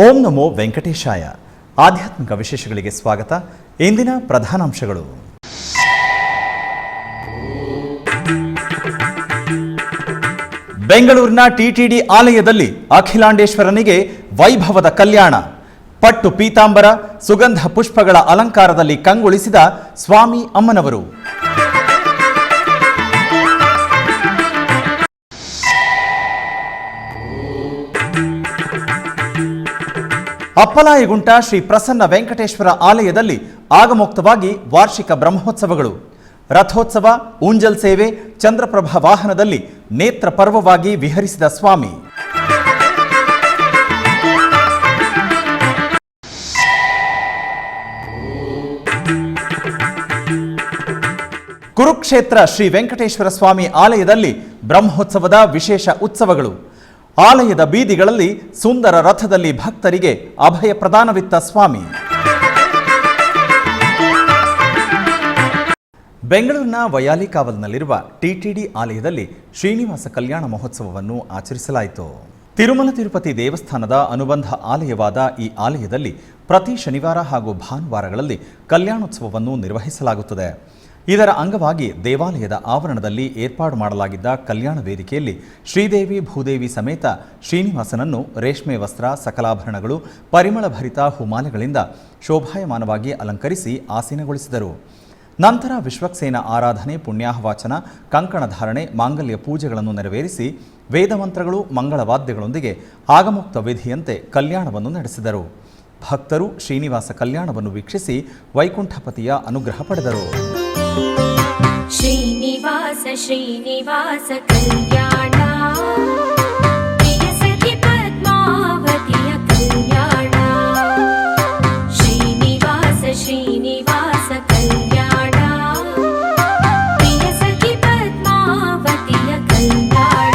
ಓಂ ನಮೋ ವೆಂಕಟೇಶಾಯ. ಆಧ್ಯಾತ್ಮಿಕ ವಿಶೇಷಗಳಿಗೆ ಸ್ವಾಗತ. ಇಂದಿನ ಪ್ರಧಾನಾಂಶಗಳು. ಬೆಂಗಳೂರಿನ ಟಿಟಿಡಿ ಆಲಯದಲ್ಲಿ ಅಖಿಲಾಂಡೇಶ್ವರನಿಗೆ ವೈಭವದ ಕಲ್ಯಾಣ. ಪಟ್ಟು ಪೀತಾಂಬರ, ಸುಗಂಧ ಪುಷ್ಪಗಳ ಅಲಂಕಾರದಲ್ಲಿ ಕಂಗೊಳಿಸಿದ ಸ್ವಾಮಿ ಅಮ್ಮನವರು. ಅಪ್ಪಲಾಯಗುಂಟ ಶ್ರೀ ಪ್ರಸನ್ನ ವೆಂಕಟೇಶ್ವರ ಆಲಯದಲ್ಲಿ ಆಗಮೋಕ್ತವಾಗಿ ವಾರ್ಷಿಕ ಬ್ರಹ್ಮೋತ್ಸವಗಳು. ರಥೋತ್ಸವ, ಊಂಜಲ್ ಸೇವೆ, ಚಂದ್ರಪ್ರಭಾ ವಾಹನದಲ್ಲಿ ನೇತ್ರ ಪರ್ವವಾಗಿ ವಿಹರಿಸಿದ ಸ್ವಾಮಿ. ಕುರುಕ್ಷೇತ್ರ ಶ್ರೀ ವೆಂಕಟೇಶ್ವರ ಸ್ವಾಮಿ ಆಲಯದಲ್ಲಿ ಬ್ರಹ್ಮೋತ್ಸವದ ವಿಶೇಷ ಉತ್ಸವಗಳು. ಆಲಯದ ಬೀದಿಗಳಲ್ಲಿ ಸುಂದರ ರಥದಲ್ಲಿ ಭಕ್ತರಿಗೆ ಅಭಯ ಪ್ರದಾನವಿತ್ತ ಸ್ವಾಮಿ. ಬೆಂಗಳೂರಿನ ವಯಾಲಿಕಾವಲ್ನಲ್ಲಿರುವ ಟಿಟಿಡಿ ಆಲಯದಲ್ಲಿ ಶ್ರೀನಿವಾಸ ಕಲ್ಯಾಣ ಮಹೋತ್ಸವವನ್ನು ಆಚರಿಸಲಾಯಿತು. ತಿರುಮಲ ತಿರುಪತಿ ದೇವಸ್ಥಾನದ ಅನುಬಂಧ ಆಲಯವಾದ ಈ ಆಲಯದಲ್ಲಿ ಪ್ರತಿ ಶನಿವಾರ ಹಾಗೂ ಭಾನುವಾರಗಳಲ್ಲಿ ಕಲ್ಯಾಣೋತ್ಸವವನ್ನು ನಿರ್ವಹಿಸಲಾಗುತ್ತದೆ. ಇದರ ಅಂಗವಾಗಿ ದೇವಾಲಯದ ಆವರಣದಲ್ಲಿ ಏರ್ಪಾಡು ಮಾಡಲಾಗಿದ್ದ ಕಲ್ಯಾಣ ವೇದಿಕೆಯಲ್ಲಿ ಶ್ರೀದೇವಿ ಭೂದೇವಿ ಸಮೇತ ಶ್ರೀನಿವಾಸನನ್ನು ರೇಷ್ಮೆ ವಸ್ತ್ರ, ಸಕಲಾಭರಣಗಳು, ಪರಿಮಳಭರಿತ ಹೂಮಾಲೆಗಳಿಂದ ಶೋಭಾಯಮಾನವಾಗಿ ಅಲಂಕರಿಸಿ ಆಸೀನಗೊಳಿಸಿದರು. ನಂತರ ವಿಶ್ವಕ್ಸೇನ ಆರಾಧನೆ, ಪುಣ್ಯಾಹವಾಚನ, ಕಂಕಣ ಧಾರಣೆ, ಮಾಂಗಲ್ಯ ಪೂಜೆಗಳನ್ನು ನೆರವೇರಿಸಿ ವೇದಮಂತ್ರಗಳು, ಮಂಗಳವಾದ್ಯಗಳೊಂದಿಗೆ ಆಗಮೋಕ್ತ ವಿಧಿಯಂತೆ ಕಲ್ಯಾಣವನ್ನು ನಡೆಸಿದರು. ಭಕ್ತರು ಶ್ರೀನಿವಾಸ ಕಲ್ಯಾಣವನ್ನು ವೀಕ್ಷಿಸಿ ವೈಕುಂಠಪತಿಯ ಅನುಗ್ರಹ ಪಡೆದರು. ಶ್ರೀನಿವಾಸ ಶ್ರೀನಿವಾಸ ಕಲ್ಯಾಣ, ಪ್ರಿಯ ಸಖಿ ಪದ್ಮಾವತಿಯ ಕಲ್ಯಾಣ. ಶ್ರೀನಿವಾಸ ಶ್ರೀನಿವಾಸ ಕಲ್ಯಾಣ, ಪ್ರಿಯ ಸಖಿ ಪದ್ಮಾವತಿಯ ಕಲ್ಯಾಣ.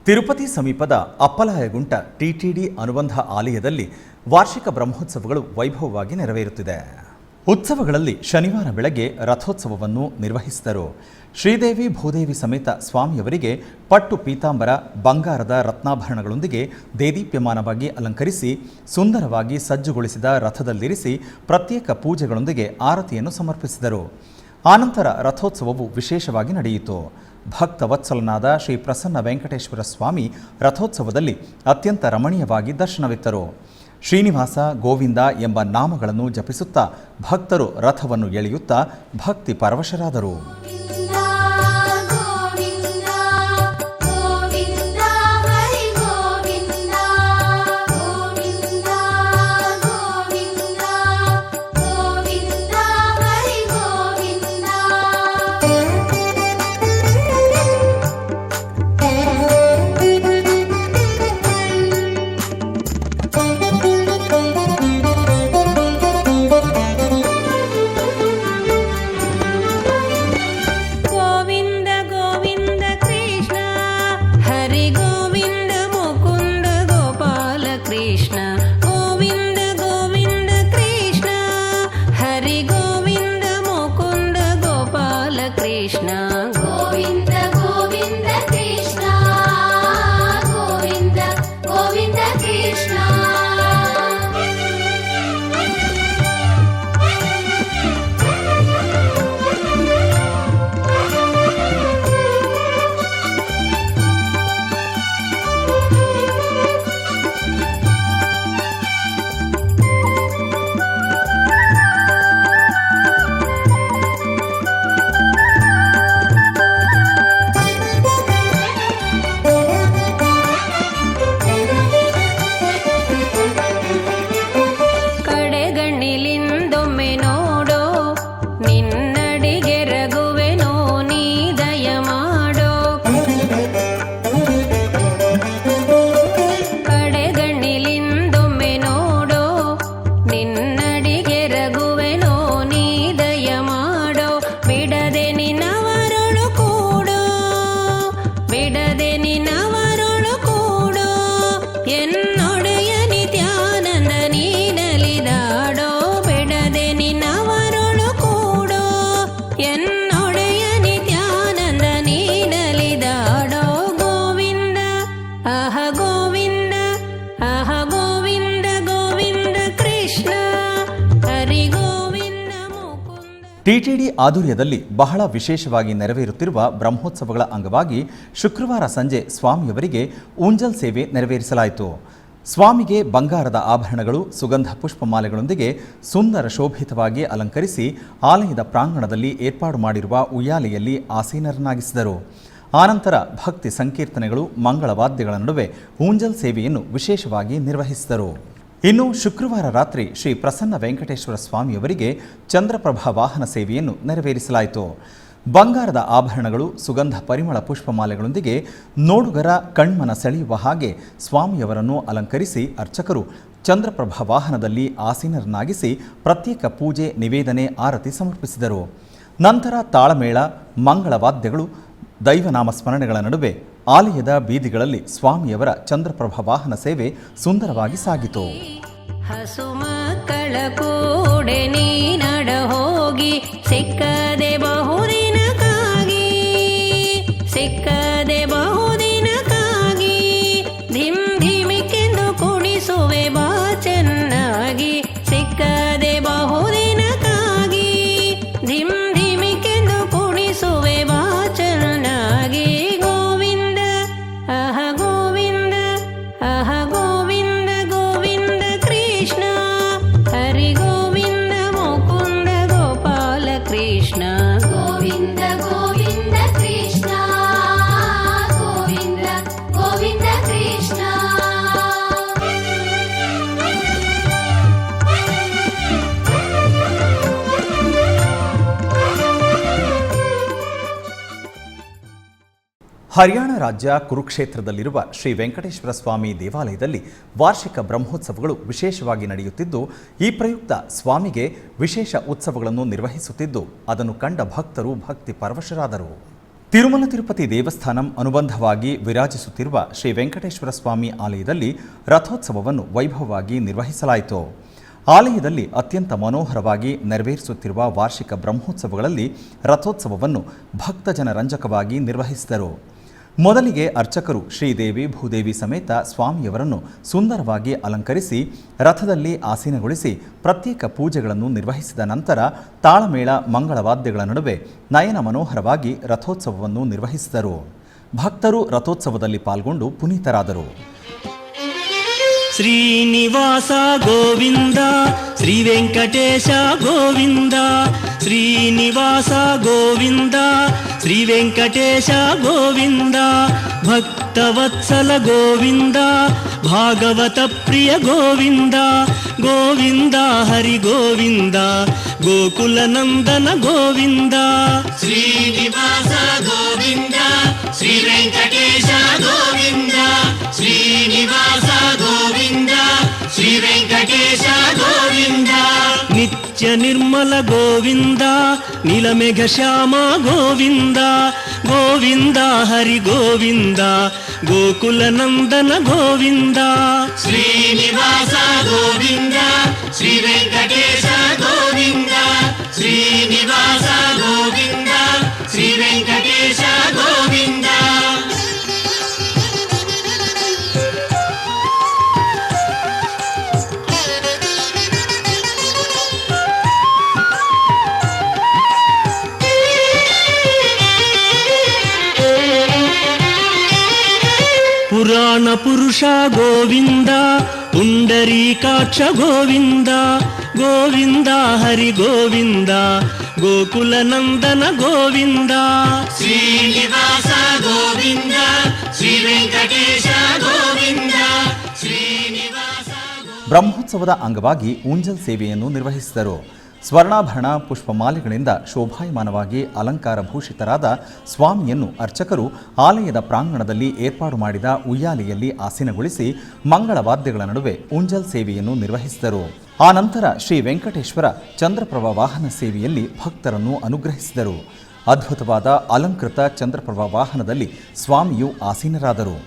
ತಿರುಪತಿ ಸಮೀಪದ ಅಪ್ಪಲಾಯಗುಂಟ ಟಿಟಿಡಿ ಅನುಬಂಧ ಆಲಯದಲ್ಲಿ ವಾರ್ಷಿಕ ಬ್ರಹ್ಮೋತ್ಸವಗಳು ವೈಭವವಾಗಿ ನೆರವೇರುತ್ತಿದೆ. ಉತ್ಸವಗಳಲ್ಲಿ ಶನಿವಾರ ಬೆಳಗ್ಗೆ ರಥೋತ್ಸವವನ್ನು ನಿರ್ವಹಿಸಿದರು. ಶ್ರೀದೇವಿ ಭೂದೇವಿ ಸಮೇತ ಸ್ವಾಮಿಯವರಿಗೆ ಪಟ್ಟು ಪೀತಾಂಬರ, ಬಂಗಾರದ ರತ್ನಾಭರಣಗಳೊಂದಿಗೆ ದೇದೀಪ್ಯಮಾನವಾಗಿ ಅಲಂಕರಿಸಿ ಸುಂದರವಾಗಿ ಸಜ್ಜುಗೊಳಿಸಿದ ರಥದಲ್ಲಿರಿಸಿ ಪ್ರತ್ಯೇಕ ಪೂಜೆಗಳೊಂದಿಗೆ ಆರತಿಯನ್ನು ಸಮರ್ಪಿಸಿದರು. ಆನಂತರ ರಥೋತ್ಸವವು ವಿಶೇಷವಾಗಿ ನಡೆಯಿತು. ಭಕ್ತವತ್ಸಲನಾದ ಶ್ರೀ ಪ್ರಸನ್ನ ವೆಂಕಟೇಶ್ವರ ಸ್ವಾಮಿ ರಥೋತ್ಸವದಲ್ಲಿ ಅತ್ಯಂತ ರಮಣೀಯವಾಗಿ ದರ್ಶನವಿತ್ತರು. ಶ್ರೀನಿವಾಸ, ಗೋವಿಂದ ಎಂಬ ನಾಮಗಳನ್ನು ಜಪಿಸುತ್ತಾ ಭಕ್ತರು ರಥವನ್ನು ಎಳೆಯುತ್ತಾ ಭಕ್ತಿ ಪರವಶರಾದರು. ಟಿಟಿಡಿ ಆಧ್ವರ್ಯದಲ್ಲಿ ಬಹಳ ವಿಶೇಷವಾಗಿ ನೆರವೇರುತ್ತಿರುವ ಬ್ರಹ್ಮೋತ್ಸವಗಳ ಅಂಗವಾಗಿ ಶುಕ್ರವಾರ ಸಂಜೆ ಸ್ವಾಮಿಯವರಿಗೆ ಊಂಜಲ್ ಸೇವೆ ನೆರವೇರಿಸಲಾಯಿತು. ಸ್ವಾಮಿಗೆ ಬಂಗಾರದ ಆಭರಣಗಳು, ಸುಗಂಧ ಪುಷ್ಪಮಾಲೆಗಳೊಂದಿಗೆ ಸುಂದರ ಶೋಭಿತವಾಗಿ ಅಲಂಕರಿಸಿ ಆಲಯದ ಪ್ರಾಂಗಣದಲ್ಲಿ ಏರ್ಪಾಡು ಮಾಡಿರುವ ಉಯ್ಯಾಲೆಯಲ್ಲಿ ಆಸೀನರನ್ನಾಗಿಸಿದರು. ಆನಂತರ ಭಕ್ತಿ ಸಂಕೀರ್ತನೆಗಳು, ಮಂಗಳವಾದ್ಯಗಳ ನಡುವೆ ಊಂಜಲ್ ಸೇವೆಯನ್ನು ವಿಶೇಷವಾಗಿ ನಿರ್ವಹಿಸಿದರು. ಇನ್ನು ಶುಕ್ರವಾರ ರಾತ್ರಿ ಶ್ರೀ ಪ್ರಸನ್ನ ವೆಂಕಟೇಶ್ವರ ಸ್ವಾಮಿಯವರಿಗೆ ಚಂದ್ರಪ್ರಭಾ ವಾಹನ ಸೇವೆಯನ್ನು ನೆರವೇರಿಸಲಾಯಿತು. ಬಂಗಾರದ ಆಭರಣಗಳು, ಸುಗಂಧ ಪರಿಮಳ ಪುಷ್ಪಮಾಲೆಗಳೊಂದಿಗೆ ನೋಡುಗರ ಕಣ್ಮನ ಸೆಳೆಯುವ ಹಾಗೆ ಸ್ವಾಮಿಯವರನ್ನು ಅಲಂಕರಿಸಿ ಅರ್ಚಕರು ಚಂದ್ರಪ್ರಭಾ ವಾಹನದಲ್ಲಿ ಆಸೀನರನ್ನಾಗಿಸಿ ಪ್ರತ್ಯೇಕ ಪೂಜೆ, ನಿವೇದನೆ, ಆರತಿ ಸಮರ್ಪಿಸಿದರು. ನಂತರ ತಾಳಮೇಳ, ಮಂಗಳವಾದ್ಯಗಳು, ದೈವನಾಮ ಸ್ಮರಣೆಗಳ ನಡುವೆ ಆಲಯದ ಬೀದಿಗಳಲ್ಲಿ ಸ್ವಾಮಿಯವರ ಚಂದ್ರಪ್ರಭಾ ವಾಹನ ಸೇವೆ ಸುಂದರವಾಗಿ ಸಾಗಿತು. ಹಸು ಮಕ್ಕಳ ಕೂಡೆ ನೀ ನಡ ಹೋಗಿ ಸಿಕ್ಕದೆ ಬಹುದಿನಕ್ಕಾಗಿ, ಸಿಕ್ಕದೆ ಬಹುದಿನಕ್ಕಾಗಿ ಧಿಮ್ ಧಿಮಿಕೆಂದು ಕುಣಿಸುವೆ ಬಾ ಚೆನ್ನಾಗಿ, ಸಿಕ್ಕದೆ ಬಹುದಿನಕ್ಕಾಗಿ ಧಿಮ್ ಧಿಮಿಕೆಂದು ಕುಣಿಸುವೆ ಬಾ ಚೆನ್ನಾಗಿ. ಹರಿಯಾಣ ರಾಜ್ಯ ಕುರುಕ್ಷೇತ್ರದಲ್ಲಿರುವ ಶ್ರೀ ವೆಂಕಟೇಶ್ವರ ಸ್ವಾಮಿ ದೇವಾಲಯದಲ್ಲಿ ವಾರ್ಷಿಕ ಬ್ರಹ್ಮೋತ್ಸವಗಳು ವಿಶೇಷವಾಗಿ ನಡೆಯುತ್ತಿದ್ದು, ಈ ಪ್ರಯುಕ್ತ ಸ್ವಾಮಿಗೆ ವಿಶೇಷ ಉತ್ಸವಗಳನ್ನು ನಿರ್ವಹಿಸುತ್ತಿದ್ದು, ಅದನ್ನು ಕಂಡ ಭಕ್ತರು ಭಕ್ತಿ ಪರವಶರಾದರು. ತಿರುಮಲ ತಿರುಪತಿ ದೇವಸ್ಥಾನಂ ಅನುಬಂಧವಾಗಿ ವಿರಾಜಿಸುತ್ತಿರುವ ಶ್ರೀ ವೆಂಕಟೇಶ್ವರ ಸ್ವಾಮಿ ಆಲಯದಲ್ಲಿ ರಥೋತ್ಸವವನ್ನು ವೈಭವವಾಗಿ ನಿರ್ವಹಿಸಲಾಯಿತು. ಆಲಯದಲ್ಲಿ ಅತ್ಯಂತ ಮನೋಹರವಾಗಿ ನೆರವೇರಿಸುತ್ತಿರುವ ವಾರ್ಷಿಕ ಬ್ರಹ್ಮೋತ್ಸವಗಳಲ್ಲಿ ರಥೋತ್ಸವವನ್ನು ಭಕ್ತಜನರಂಜಕವಾಗಿ ನಿರ್ವಹಿಸಿದರು. ಮೊದಲಿಗೆ ಅರ್ಚಕರು ಶ್ರೀದೇವಿ ಭೂದೇವಿ ಸಮೇತ ಸ್ವಾಮಿಯವರನ್ನು ಸುಂದರವಾಗಿ ಅಲಂಕರಿಸಿ ರಥದಲ್ಲಿ ಆಸೀನಗೊಳಿಸಿ ಪ್ರತ್ಯೇಕ ಪೂಜೆಗಳನ್ನು ನಿರ್ವಹಿಸಿದ ನಂತರ ತಾಳಮೇಳ ಮಂಗಳವಾದ್ಯಗಳ ನಡುವೆ ನಯನ ಮನೋಹರವಾಗಿ ರಥೋತ್ಸವವನ್ನು ನಿರ್ವಹಿಸಿದರು. ಭಕ್ತರು ರಥೋತ್ಸವದಲ್ಲಿ ಪಾಲ್ಗೊಂಡು ಪುನೀತರಾದರು. ಶ್ರೀನಿವಾಸ ಗೋವಿಂದ ಶ್ರೀ ವೆಂಕಟೇಶ ಗೋವಿಂದ ಶ್ರೀನಿವಾಸ ಗೋವಿಂದ ಶ್ರೀ ವೆಂಕಟೇಶ ಗೋವಿಂದ ಭಕ್ತವತ್ಸಲ ಗೋವಿಂದ ಭಾಗವತ ಪ್ರಿಯ ಗೋವಿಂದ ಗೋವಿಂದ ಹರಿ ಗೋವಿಂದ ಗೋಕುಲ ನಂದನ ಗೋವಿಂದ ಶ್ರೀನಿವಾಸ ಗೋವಿಂದ ಶ್ರೀ ವೆಂಕಟೇಶ ಗೋವಿಂದ ಶ್ರೀನಿವಾಸ ಗೋವಿಂದ ಶ್ರೀ ವೆಂಕಟೇಶ ಗೋವಿಂದ ನಿತ್ಯ ನಿರ್ಮಲ ಗೋವಿಂದ ನೀಲಮೇಘ ಶ್ಯಾಮ ಗೋವಿಂದ ಗೋವಿಂದ ಹರಿ ಗೋವಿಂದ ಗೋಕುಲ ನಂದನ ಗೋವಿಂದ ಶ್ರೀನಿವಾಸ ಗೋವಿಂದ ಶ್ರೀ ವೆಂಕಟೇಶ ಗೋವಿಂದ ಶ್ರೀನಿವಾಸ ಗೋವಿಂದ ಶ್ರೀ ವೆಂಕಟೇಶ ಗೋವಿಂದ ಪುರಾಣ ಪುರುಷ ಗೋವಿಂದ ಪುಂಡರೀಕಾಕ್ಷ ಗೋವಿಂದ ಗೋವಿಂದ ಹರಿ ಗೋವಿಂದ ಗೋಕುಲ ನಂದನ ಗೋವಿಂದ ಶ್ರೀನಿವಾಸ ಗೋವಿಂದ ಶ್ರೀ ವೆಂಕಟೇಶ ಗೋವಿಂದ ಶ್ರೀನಿವಾಸ ಬ್ರಹ್ಮೋತ್ಸವದ ಅಂಗವಾಗಿ ಊಂಜಲ್ ಸೇವೆಯನ್ನು ನಿರ್ವಹಿಸಿದರು. ಸ್ವರ್ಣಾಭರಣ ಪುಷ್ಪಮಾಲೆಗಳಿಂದ ಶೋಭಾಯಮಾನವಾಗಿ ಅಲಂಕಾರ ಭೂಷಿತರಾದ ಸ್ವಾಮಿಯನ್ನು ಅರ್ಚಕರು ಆಲಯದ ಪ್ರಾಂಗಣದಲ್ಲಿ ಏರ್ಪಾಡು ಮಾಡಿದ ಉಯ್ಯಾಲೆಯಲ್ಲಿ ಆಸೀನಗೊಳಿಸಿ ಮಂಗಳವಾದ್ಯಗಳ ನಡುವೆ ಊಂಜಲ್ ಸೇವೆಯನ್ನು ನಿರ್ವಹಿಸಿದರು. ಆನಂತರ ಶ್ರೀ ವೆಂಕಟೇಶ್ವರ ಚಂದ್ರಪ್ರಭ ವಾಹನ ಸೇವೆಯಲ್ಲಿ ಭಕ್ತರನ್ನು ಅನುಗ್ರಹಿಸಿದರು. ಅದ್ಭುತವಾದ ಅಲಂಕೃತ ಚಂದ್ರಪ್ರಭ ವಾಹನದಲ್ಲಿ ಸ್ವಾಮಿಯು ಆಸೀನರಾದರು.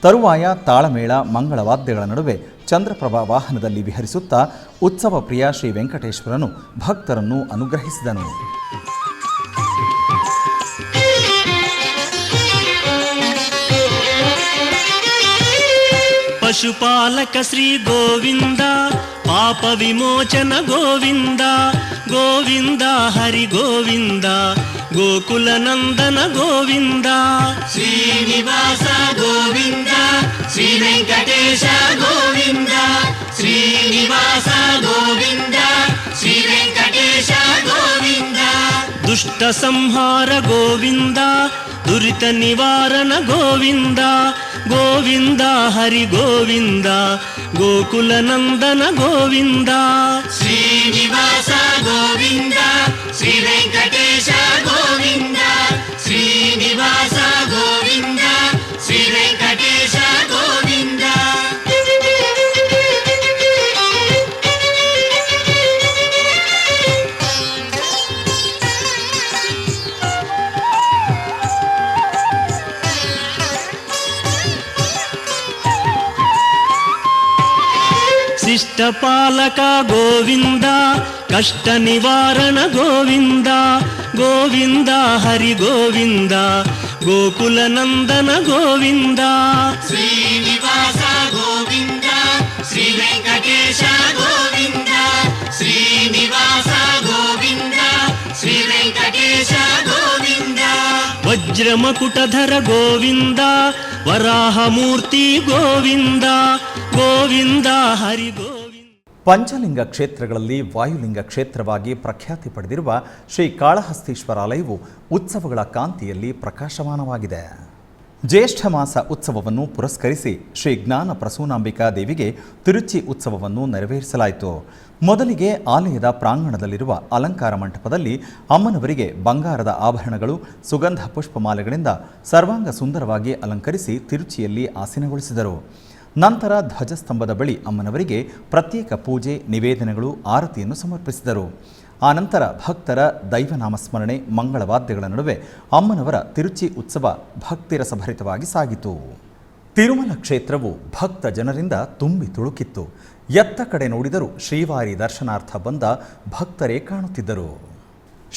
ತರುವಾಯ ತಾಳಮೇಳ ಮಂಗಳವಾದ್ಯಗಳ ನಡುವೆ ಚಂದ್ರಪ್ರಭಾ ವಾಹನದಲ್ಲಿ ವಿಹರಿಸುತ್ತಾ ಉತ್ಸವ ಪ್ರಿಯ ಶ್ರೀ ವೆಂಕಟೇಶ್ವರನು ಭಕ್ತರನ್ನು ಅನುಗ್ರಹಿಸಿದನು. ಪಶುಪಾಲಕ ಶ್ರೀ ಗೋವಿಂದ ಪಾಪ ವಿಮೋಚನ ಗೋವಿಂದ ಗೋವಿಂದ ಹರಿ ಗೋವಿಂದ ಗೋಕುಲ ನಂದನ ಗೋವಿಂದ ಶ್ರೀನಿವಾಸ ಗೋವಿಂದ ಶ್ರೀ ವೆಂಕಟೇಶ ಗೋವಿಂದ ಶ್ರೀನಿವಾಸ ಗೋವಿಂದ ಶ್ರೀ ವೆಂಕಟೇಶ ಗೋವಿಂದ ದುಷ್ಟ ಸಂಹಾರ ಗೋವಿಂದ ದುರಿತ ನಿವಾರಣ ಗೋವಿಂದ ಗೋವಿಂದ ಹರಿ ಗೋವಿಂದ ಗೋಕುಲ ನಂದನ ಗೋವಿಂದ ಶ್ರೀನಿವಾಸ ಗೋವಿಂದ ಶ್ರೀ ವೆಂಕಟೇಶ ಗೋವಿಂದ ಶ್ರೀನಿವಾಸ ಗೋವಿಂದ ಶ್ರೀ ವೆಂಕಟೇಶ ಗೋವಿಂದ ಶಿಷ್ಟಪಾಲಕ ಗೋವಿಂದ ಕಷ್ಟ ನಿವಾರಣ ಗೋವಿಂದ ಗೋವಿಂದ ಹರಿ ಗೋವಿಂದ ಗೋಕುಲ ನಂದನ ಗೋವಿಂದ ಶ್ರೀನಿವಾಸ ಗೋವಿಂದ ಶ್ರೀ ವೆಂಕಟೇಶ ಗೋವಿಂದ ಶ್ರೀನಿವಾಸ ಗೋವಿಂದ ಶ್ರೀ ವೆಂಕಟೇಶ ಗೋವಿಂದ ವಜ್ರಮಕುಟಧರ ಗೋವಿಂದ ವರಾಹ ಮೂರ್ತಿ ಗೋವಿಂದ ಗೋವಿಂದ ಹರಿ ಗೋವಿಂದ. ಪಂಚಲಿಂಗ ಕ್ಷೇತ್ರಗಳಲ್ಲಿ ವಾಯುಲಿಂಗ ಕ್ಷೇತ್ರವಾಗಿ ಪ್ರಖ್ಯಾತಿ ಪಡೆದಿರುವ ಶ್ರೀ ಕಾಳಹಸ್ತೀಶ್ವರಾಲಯವು ಉತ್ಸವಗಳ ಕಾಂತಿಯಲ್ಲಿ ಪ್ರಕಾಶಮಾನವಾಗಿದೆ. ಜ್ಯೇಷ್ಠ ಮಾಸ ಉತ್ಸವವನ್ನು ಪುರಸ್ಕರಿಸಿ ಶ್ರೀ ಜ್ಞಾನ ಪ್ರಸೂನಾಂಬಿಕಾ ದೇವಿಗೆ ತಿರುಚಿ ಉತ್ಸವವನ್ನು ನೆರವೇರಿಸಲಾಯಿತು. ಮೊದಲಿಗೆ ಆಲಯದ ಪ್ರಾಂಗಣದಲ್ಲಿರುವ ಅಲಂಕಾರ ಮಂಟಪದಲ್ಲಿ ಅಮ್ಮನವರಿಗೆ ಬಂಗಾರದ ಆಭರಣಗಳು ಸುಗಂಧ ಪುಷ್ಪಮಾಲೆಗಳಿಂದ ಸರ್ವಾಂಗ ಸುಂದರವಾಗಿ ಅಲಂಕರಿಸಿ ತಿರುಚಿಯಲ್ಲಿ ಆಸೀನಗೊಳಿಸಿದರು. ನಂತರ ಧ್ವಜಸ್ತಂಭದ ಬಳಿ ಅಮ್ಮನವರಿಗೆ ಪ್ರತ್ಯೇಕ ಪೂಜೆ, ನಿವೇದನೆಗಳು, ಆರತಿಯನ್ನು ಸಮರ್ಪಿಸಿದರು. ಆನಂತರ ಭಕ್ತರ ದೈವನಾಮಸ್ಮರಣೆ, ಮಂಗಳವಾದ್ಯಗಳ ನಡುವೆ ಅಮ್ಮನವರ ತಿರುಚಿ ಉತ್ಸವ ಭಕ್ತಿರಸಭರಿತವಾಗಿ ಸಾಗಿತು. ತಿರುಮಲ ಕ್ಷೇತ್ರವು ಭಕ್ತ ಜನರಿಂದ ತುಂಬಿ ತುಳುಕಿತ್ತು. ಎತ್ತ ಕಡೆ ನೋಡಿದರೂ ಶ್ರೀವಾರಿ ದರ್ಶನಾರ್ಥ ಬಂದ ಭಕ್ತರೇ ಕಾಣುತ್ತಿದ್ದರು.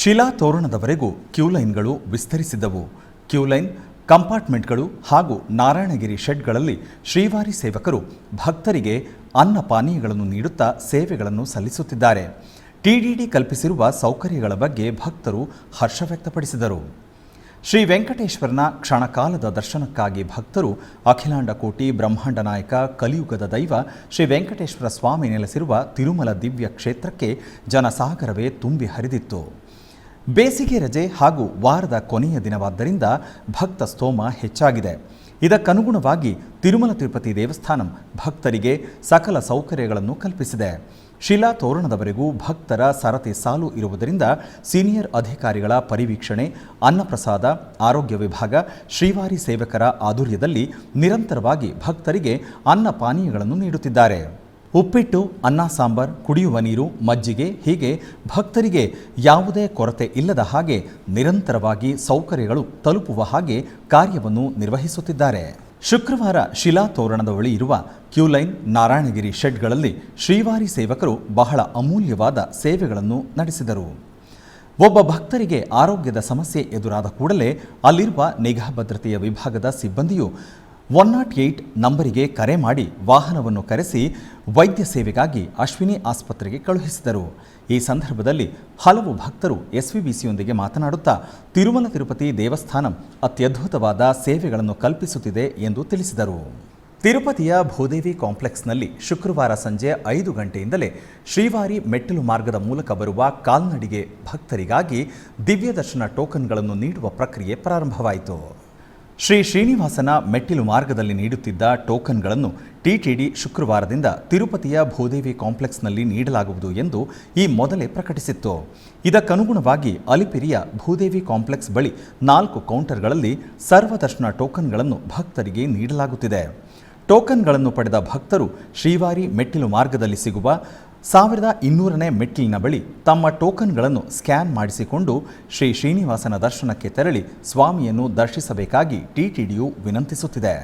ಶಿಲಾ ತೋರಣದವರೆಗೂ ಕ್ಯೂಲೈನ್ಗಳು ವಿಸ್ತರಿಸಿದ್ದವು. ಕ್ಯೂಲೈನ್, ಕಂಪಾರ್ಟ್ಮೆಂಟ್ಗಳು ಹಾಗೂ ನಾರಾಯಣಗಿರಿ ಶೆಡ್ಗಳಲ್ಲಿ ಶ್ರೀವಾರಿ ಸೇವಕರು ಭಕ್ತರಿಗೆ ಅನ್ನ ಪಾನೀಯಗಳನ್ನು ನೀಡುತ್ತಾ ಸೇವೆಗಳನ್ನು ಸಲ್ಲಿಸುತ್ತಿದ್ದಾರೆ. ಟಿಟಿಡಿ ಕಲ್ಪಿಸಿರುವ ಸೌಕರ್ಯಗಳ ಬಗ್ಗೆ ಭಕ್ತರು ಹರ್ಷ ವ್ಯಕ್ತಪಡಿಸಿದರು. ಶ್ರೀ ವೆಂಕಟೇಶ್ವರನ ಕ್ಷಣಕಾಲದ ದರ್ಶನಕ್ಕಾಗಿ ಭಕ್ತರು ಅಖಿಲಾಂಡ ಕೋಟಿ ಬ್ರಹ್ಮಾಂಡ ನಾಯಕ ಕಲಿಯುಗದ ದೈವ ಶ್ರೀ ವೆಂಕಟೇಶ್ವರ ಸ್ವಾಮಿ ನೆಲೆಸಿರುವ ತಿರುಮಲ ದಿವ್ಯ ಕ್ಷೇತ್ರಕ್ಕೆ ಜನಸಾಗರವೇ ತುಂಬಿ ಹರಿದಿತ್ತು. ಬೇಸಿಗೆ ರಜೆ ಹಾಗೂ ವಾರದ ಕೊನೆಯ ದಿನವಾದ್ದರಿಂದ ಭಕ್ತ ಸ್ತೋಮ ಹೆಚ್ಚಾಗಿದೆ. ಇದಕ್ಕನುಗುಣವಾಗಿ ತಿರುಮಲ ತಿರುಪತಿ ದೇವಸ್ಥಾನಂ ಭಕ್ತರಿಗೆ ಸಕಲ ಸೌಕರ್ಯಗಳನ್ನು ಕಲ್ಪಿಸಿದೆ. ಶಿಲಾ ತೋರಣದವರೆಗೂ ಭಕ್ತರ ಸರತಿ ಸಾಲು ಇರುವುದರಿಂದ ಸೀನಿಯರ್ ಅಧಿಕಾರಿಗಳ ಪರಿವೀಕ್ಷಣೆ, ಅನ್ನಪ್ರಸಾದ, ಆರೋಗ್ಯ ವಿಭಾಗ, ಶ್ರೀವಾರಿ ಸೇವಕರ ಆಧ್ವರ್ಯದಲ್ಲಿ ನಿರಂತರವಾಗಿ ಭಕ್ತರಿಗೆ ಅನ್ನ ಪಾನೀಯಗಳನ್ನು ನೀಡುತ್ತಿದ್ದಾರೆ. ಉಪ್ಪಿಟ್ಟು, ಅನ್ನ ಸಾಂಬಾರ್, ಕುಡಿಯುವ ನೀರು, ಮಜ್ಜಿಗೆ ಹೀಗೆ ಭಕ್ತರಿಗೆ ಯಾವುದೇ ಕೊರತೆ ಇಲ್ಲದ ಹಾಗೆ ನಿರಂತರವಾಗಿ ಸೌಕರ್ಯಗಳು ತಲುಪುವ ಹಾಗೆ ಕಾರ್ಯವನ್ನು ನಿರ್ವಹಿಸುತ್ತಿದ್ದಾರೆ. ಶುಕ್ರವಾರ ಶಿಲಾ ತೋರಣದ ಬಳಿ ಇರುವ ಕ್ಯೂಲೈನ್, ನಾರಾಯಣಗಿರಿ ಶೆಡ್ಗಳಲ್ಲಿ ಶ್ರೀವಾರಿ ಸೇವಕರು ಬಹಳ ಅಮೂಲ್ಯವಾದ ಸೇವೆಗಳನ್ನು ನಡೆಸಿದರು. ಒಬ್ಬ ಭಕ್ತರಿಗೆ ಆರೋಗ್ಯದ ಸಮಸ್ಯೆ ಎದುರಾದ ಕೂಡಲೇ ಅಲ್ಲಿರುವ ನಿಗಾ ಭದ್ರತೆಯ ವಿಭಾಗದ ಸಿಬ್ಬಂದಿಯು 108 ನಂಬರಿಗೆ ಕರೆ ಮಾಡಿ ವಾಹನವನ್ನು ಕರೆಸಿ ವೈದ್ಯ ಸೇವೆಗಾಗಿ ಅಶ್ವಿನಿ ಆಸ್ಪತ್ರೆಗೆ ಕಳುಹಿಸಿದರು. ಈ ಸಂದರ್ಭದಲ್ಲಿ ಹಲವು ಭಕ್ತರು ಎಸ್ವಿಬಿಸಿಯೊಂದಿಗೆ ಮಾತನಾಡುತ್ತಾ ತಿರುಮಲ ತಿರುಪತಿ ದೇವಸ್ಥಾನಂ ಅತ್ಯದ್ಭುತವಾದ ಸೇವೆಗಳನ್ನು ಕಲ್ಪಿಸುತ್ತಿದೆ ಎಂದು ತಿಳಿಸಿದರು. ತಿರುಪತಿಯ ಭೂದೇವಿ ಕಾಂಪ್ಲೆಕ್ಸ್ನಲ್ಲಿ ಶುಕ್ರವಾರ ಸಂಜೆ 5 ಗಂಟೆಯಿಂದಲೇ ಶ್ರೀವಾರಿ ಮೆಟ್ಟಿಲು ಮಾರ್ಗದ ಮೂಲಕ ಬರುವ ಕಾಲ್ನಡಿಗೆ ಭಕ್ತರಿಗಾಗಿ ದಿವ್ಯ ದರ್ಶನ ಟೋಕನ್ಗಳನ್ನು ನೀಡುವ ಪ್ರಕ್ರಿಯೆ ಪ್ರಾರಂಭವಾಯಿತು. ಶ್ರೀ ಶ್ರೀನಿವಾಸನ ಮೆಟ್ಟಿಲು ಮಾರ್ಗದಲ್ಲಿ ನೀಡುತ್ತಿದ್ದ ಟೋಕನ್ಗಳನ್ನು ಟಿಟಿಡಿ ಶುಕ್ರವಾರದಿಂದ ತಿರುಪತಿಯ ಭೂದೇವಿ ಕಾಂಪ್ಲೆಕ್ಸ್ನಲ್ಲಿ ನೀಡಲಾಗುವುದು ಎಂದು ಈ ಮೊದಲೇ ಪ್ರಕಟಿಸಿತ್ತು. ಇದಕ್ಕನುಗುಣವಾಗಿ ಅಲಿಪಿರಿಯ ಭೂದೇವಿ ಕಾಂಪ್ಲೆಕ್ಸ್ ಬಳಿ 4 ಕೌಂಟರ್ಗಳಲ್ಲಿ ಸರ್ವದರ್ಶನ ಟೋಕನ್ಗಳನ್ನು ಭಕ್ತರಿಗೆ ನೀಡಲಾಗುತ್ತಿದೆ. ಟೋಕನ್ಗಳನ್ನು ಪಡೆದ ಭಕ್ತರು ಶ್ರೀವಾರಿ ಮೆಟ್ಟಿಲು ಮಾರ್ಗದಲ್ಲಿ ಸಿಗುವ 1200ನೇ ಮೆಟ್ಟಿಲಿನ ಬಳಿ ತಮ್ಮ ಟೋಕನ್ಗಳನ್ನು ಸ್ಕ್ಯಾನ್ ಮಾಡಿಸಿಕೊಂಡು ಶ್ರೀ ಶ್ರೀನಿವಾಸನ ದರ್ಶನಕ್ಕೆ ತೆರಳಿ ಸ್ವಾಮಿಯನ್ನು ದರ್ಶಿಸಬೇಕಾಗಿ ಟಿಟಿಡಿಯು ವಿನಂತಿಸುತ್ತಿದೆ.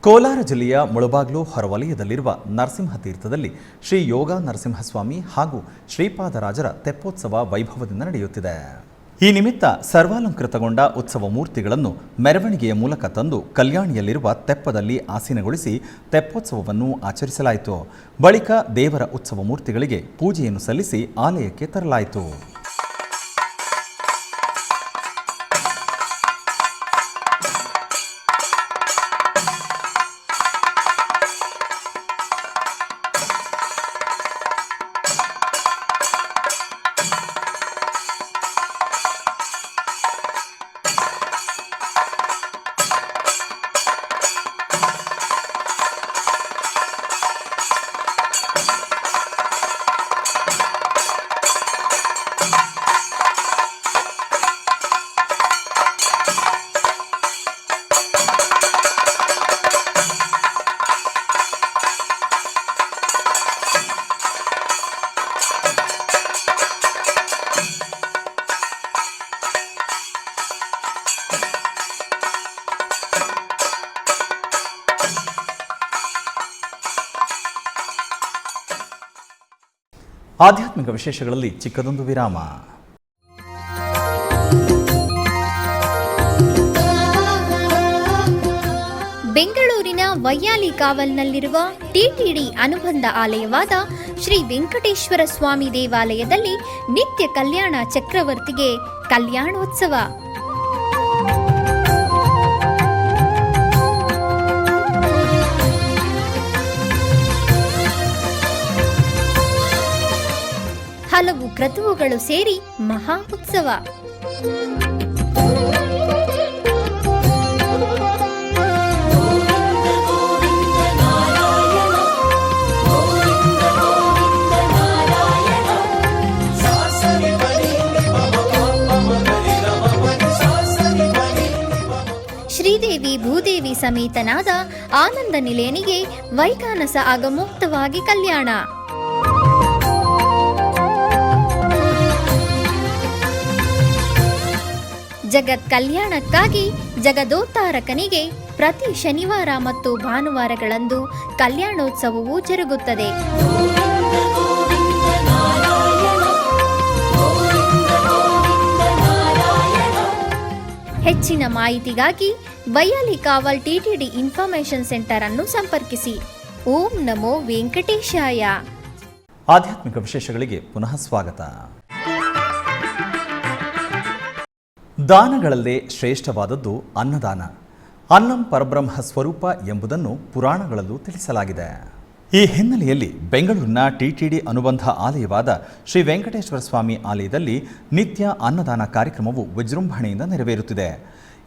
ಕೋಲಾರ ಜಿಲ್ಲೆಯ ಮುಳಬಾಗ್ಲು ಹೊರವಲಯದಲ್ಲಿರುವ ನರಸಿಂಹತೀರ್ಥದಲ್ಲಿ ಶ್ರೀ ಯೋಗ ನರಸಿಂಹಸ್ವಾಮಿ ಹಾಗೂ ಶ್ರೀಪಾದರಾಜರ ತೆಪ್ಪೋತ್ಸವ ವೈಭವದಿಂದ ನಡೆಯುತ್ತಿದೆ. ಈ ನಿಮಿತ್ತ ಸರ್ವಾಲಂಕೃತಗೊಂಡ ಉತ್ಸವ ಮೂರ್ತಿಗಳನ್ನು ಮೆರವಣಿಗೆಯ ಮೂಲಕ ತಂದು ಕಲ್ಯಾಣಿಯಲ್ಲಿರುವ ತೆಪ್ಪದಲ್ಲಿ ಆಸೀನಗೊಳಿಸಿ ತೆಪ್ಪೋತ್ಸವವನ್ನು ಆಚರಿಸಲಾಯಿತು. ಬಳಿಕ ದೇವರ ಉತ್ಸವ ಮೂರ್ತಿಗಳಿಗೆ ಪೂಜೆಯನ್ನು ಸಲ್ಲಿಸಿ ಆಲಯಕ್ಕೆ ತರಲಾಯಿತು. ಆಧ್ಯಾತ್ಮಿಕ ವಿಶೇಷಗಳಲ್ಲಿ ಚಿಕ್ಕದೊಂದು ವಿರಾಮ. ಬೆಂಗಳೂರಿನ ವೈಯಾಲಿ ಕಾವಲ್ನಲ್ಲಿರುವ ಟಿಟಿಡಿ ಅನುಬಂಧ ಆಲಯವಾದ ಶ್ರೀ ವೆಂಕಟೇಶ್ವರ ಸ್ವಾಮಿ ದೇವಾಲಯದಲ್ಲಿ ನಿತ್ಯ ಕಲ್ಯಾಣ ಚಕ್ರವರ್ತಿಗೆ ಕಲ್ಯಾಣೋತ್ಸವ. ಹಲವು ಕ್ರತುವುಗಳು ಸೇರಿ ಮಹಾ ಉತ್ಸವ. ಶ್ರೀದೇವಿ ಭೂದೇವಿ ಸಮೇತನಾದ ಆನಂದ ನಿಲಯನಿಗೆ ವೈಖಾನಸ ಆಗಮೋಕ್ತವಾಗಿ ಕಲ್ಯಾಣ. ಜಗತ್ ಕಲ್ಯಾಣಕ್ಕಾಗಿ ಜಗದೋತ್ತಾರಕನಿಗೆ ಪ್ರತಿ ಶನಿವಾರ ಮತ್ತು ಭಾನುವಾರಗಳಂದು ಕಲ್ಯಾಣೋತ್ಸವವು ಜರುಗುತ್ತದೆ. ಹೆಚ್ಚಿನ ಮಾಹಿತಿಗಾಗಿ ವೈಯಾಲಿ ಕಾವಲ್ ಟಿಟಿಡಿ ಇನ್ಫಾರ್ಮೇಶನ್ ಸೆಂಟರ್ ಅನ್ನು ಸಂಪರ್ಕಿಸಿ. ಓಂ ನಮೋ ವೆಂಕಟೇಶಾಯ. ಆಧ್ಯಾತ್ಮಿಕ ವಿಶೇಷಗಳಿಗೆ ಪುನಃ ಸ್ವಾಗತ. ದಾನಗಳಲ್ಲೇ ಶ್ರೇಷ್ಠವಾದದ್ದು ಅನ್ನದಾನ. ಅನ್ನಂ ಪರಬ್ರಹ್ಮ ಸ್ವರೂಪ ಎಂಬುದನ್ನು ಪುರಾಣಗಳಲ್ಲೂ ತಿಳಿಸಲಾಗಿದೆ. ಈ ಹಿನ್ನೆಲೆಯಲ್ಲಿ ಬೆಂಗಳೂರಿನ ಟಿಟಿಡಿ ಅನುಬಂಧ ಆಲಯವಾದ ಶ್ರೀ ವೆಂಕಟೇಶ್ವರ ಸ್ವಾಮಿ ಆಲಯದಲ್ಲಿ ನಿತ್ಯ ಅನ್ನದಾನ ಕಾರ್ಯಕ್ರಮವು ವಿಜೃಂಭಣೆಯಿಂದ ನೆರವೇರುತ್ತಿದೆ.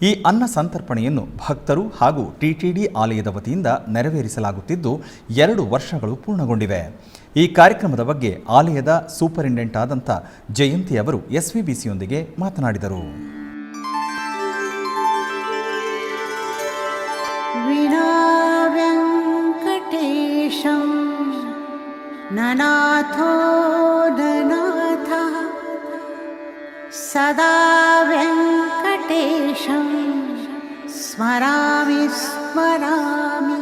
ಈ ಅನ್ನ ಸಂತರ್ಪಣೆಯನ್ನು ಭಕ್ತರು ಹಾಗೂ ಟಿಟಿಡಿ ಆಲಯದ ವತಿಯಿಂದ ನೆರವೇರಿಸಲಾಗುತ್ತಿದ್ದು 2 ವರ್ಷಗಳು ಪೂರ್ಣಗೊಂಡಿವೆ. ಈ ಕಾರ್ಯಕ್ರಮದ ಬಗ್ಗೆ ಆಲಯದ ಸೂಪರಿಂಟೆಂಡೆಂಟ್ ಆದಂಥ ಜಯಂತಿ ಅವರು SVBCಯೊಂದಿಗೆ ಮಾತನಾಡಿದರು. ವಿನಾ ವೆಂಕಟೇಶಂ ನನಾಥೋ ನನಾಥ ಸದಾ ವೆಂಕಟೇಶಂ ಸ್ಮರಾಮಿ ಸ್ಮರಾಮಿ.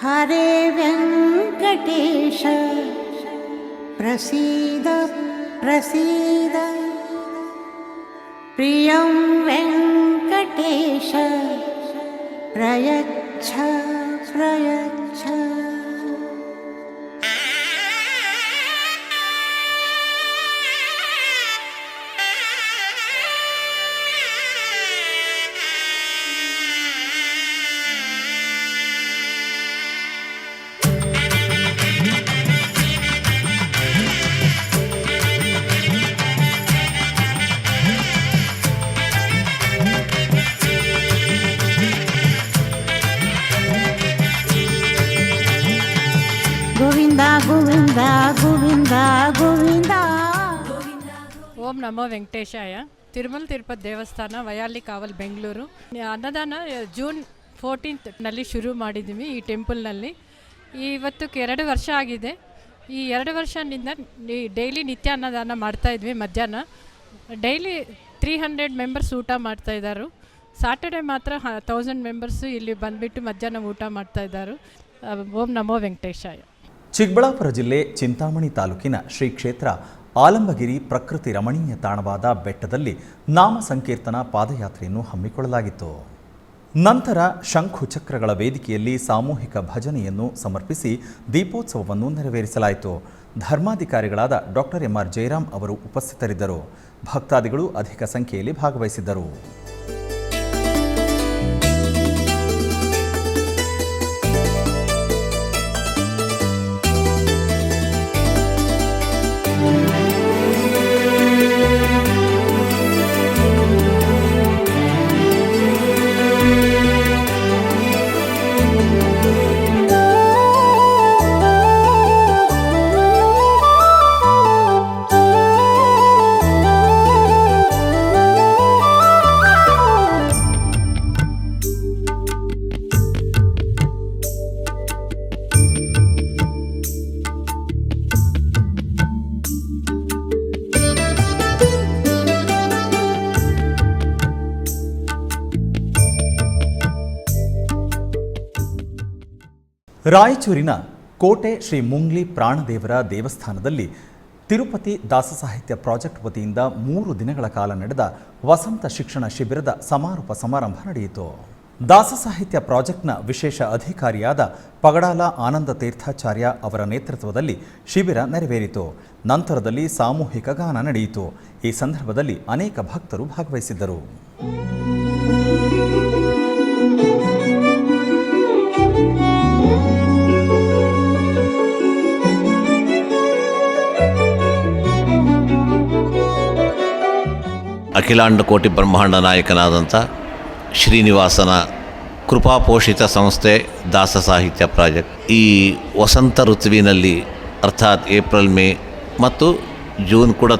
ಹರೇ ವೆಂಕಟೇಶ ಪ್ರಸೀದ ಪ್ರಸೀದ. ಪ್ರಿಯಂ ವೆಂಕಟೇಶ ಪ್ರಯಚ್ಛ ಪ್ರಯಚ್ಛ. ಗೋವಿಂದ ಗೋವಿಂದ ಗೋವಿಂದ ಗೋವಿಂದ. ಓಂ ನಮೋ ವೆಂಕಟೇಶಾಯ. ತಿರುಮಲ ತಿರುಪತಿ ದೇವಸ್ಥಾನ ವೈಯಾಲಿ ಕಾವಲ್ ಬೆಂಗಳೂರು. ಅನ್ನದಾನ ಜೂನ್ 14ನಲ್ಲಿ ಶುರು ಮಾಡಿದ್ದೀವಿ ಈ ಟೆಂಪಲ್ನಲ್ಲಿ. ಇವತ್ತಕ್ಕೆ 2 ವರ್ಷ ಆಗಿದೆ. ಈ 2 ವರ್ಷದಿಂದ ಡೈಲಿ ನಿತ್ಯ ಅನ್ನದಾನ ಮಾಡ್ತಾಯಿದ್ವಿ. ಮಧ್ಯಾಹ್ನ ಡೈಲಿ 300 ಮೆಂಬರ್ಸ್ ಊಟ ಮಾಡ್ತಾಯಿದ್ದಾರೆ. ಸಾಟರ್ಡೆ ಮಾತ್ರ 1000 ಮೆಂಬರ್ಸು ಇಲ್ಲಿ ಬಂದುಬಿಟ್ಟು ಮಧ್ಯಾಹ್ನ ಊಟ ಮಾಡ್ತಾಯಿದ್ದಾರೆ. ಓಂ ನಮೋ ವೆಂಕಟೇಶಾಯ. ಚಿಕ್ಕಬಳ್ಳಾಪುರ ಜಿಲ್ಲೆ ಚಿಂತಾಮಣಿ ತಾಲೂಕಿನ ಶ್ರೀ ಕ್ಷೇತ್ರ ಆಲಂಬಗಿರಿ ಪ್ರಕೃತಿ ರಮಣೀಯ ತಾಣವಾದ ಬೆಟ್ಟದಲ್ಲಿ ನಾಮ ಸಂಕೀರ್ತನಾ ಪಾದಯಾತ್ರೆಯನ್ನು ಹಮ್ಮಿಕೊಳ್ಳಲಾಗಿತ್ತು. ನಂತರ ಶಂಖು ಚಕ್ರಗಳ ವೇದಿಕೆಯಲ್ಲಿ ಸಾಮೂಹಿಕ ಭಜನೆಯನ್ನು ಸಮರ್ಪಿಸಿ ದೀಪೋತ್ಸವವನ್ನು ನೆರವೇರಿಸಲಾಯಿತು. ಧರ್ಮಾಧಿಕಾರಿಗಳಾದ ಡಾಕ್ಟರ್ MR ಜಯರಾಮ್ ಅವರು ಉಪಸ್ಥಿತರಿದ್ದರು. ಭಕ್ತಾದಿಗಳು ಅಧಿಕ ಸಂಖ್ಯೆಯಲ್ಲಿ ಭಾಗವಹಿಸಿದ್ದರು. ರಾಯಚೂರಿನ ಕೋಟೆ ಶ್ರೀ ಮುಂಗ್ಲಿ ಪ್ರಾಣದೇವರ ದೇವಸ್ಥಾನದಲ್ಲಿ ತಿರುಪತಿ ದಾಸ ಸಾಹಿತ್ಯ ಪ್ರಾಜೆಕ್ಟ್ ವತಿಯಿಂದ 3 ದಿನಗಳ ಕಾಲ ನಡೆದ ವಸಂತ ಶಿಕ್ಷಣ ಶಿಬಿರದ ಸಮಾರೋಪ ಸಮಾರಂಭ ನಡೆಯಿತು. ದಾಸ ಸಾಹಿತ್ಯ ಪ್ರಾಜೆಕ್ಟ್ನ ವಿಶೇಷ ಅಧಿಕಾರಿಯಾದ ಪಗಡಾಲ ಆನಂದ ತೀರ್ಥಾಚಾರ್ಯ ಅವರ ನೇತೃತ್ವದಲ್ಲಿ ಶಿಬಿರ ನೆರವೇರಿತು. ನಂತರದಲ್ಲಿ ಸಾಮೂಹಿಕ ಗಾನ ನಡೆಯಿತು. ಈ ಸಂದರ್ಭದಲ್ಲಿ ಅನೇಕ ಭಕ್ತರು ಭಾಗವಹಿಸಿದ್ದರು. ಅಖಿಲಾಂಡ ಕೋಟಿ ಬ್ರಹ್ಮಾಂಡ ನಾಯಕನಾದಂಥ ಶ್ರೀನಿವಾಸನ ಕೃಪಾಪೋಷಿತ ಸಂಸ್ಥೆ ದಾಸ ಸಾಹಿತ್ಯ ಪ್ರಾಜೆಕ್ಟ್ ಈ ವಸಂತ ಋತುವಿನಲ್ಲಿ ಅರ್ಥಾತ್ ಏಪ್ರಿಲ್, ಮೇ ಮತ್ತು ಜೂನ್ ಕೂಡ